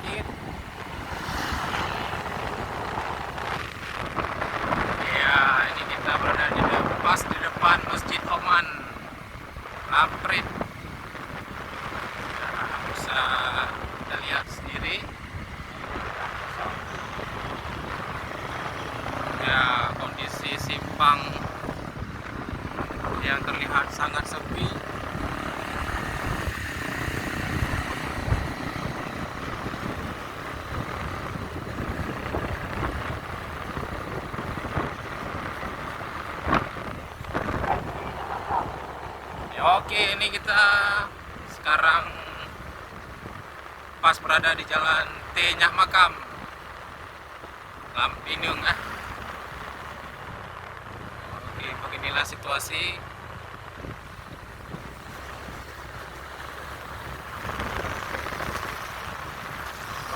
dikit. Ya, ini kita berada pas di depan Masjid Oman Laprit. Nah, bisa kita lihat sendiri. Ya, kondisi simpang yang terlihat sangat sepi. Ya, oke, ini kita sekarang pas berada di jalan T Nyak Makam Lampinung. Oke, beginilah situasi.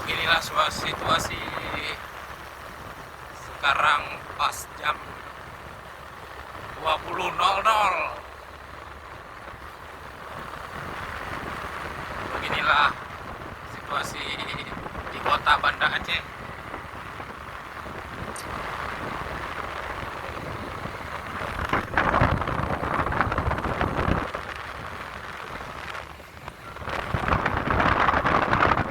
Beginilah situasi sekarang pas jam 20.00. Beginilah situasi di kota Banda Aceh.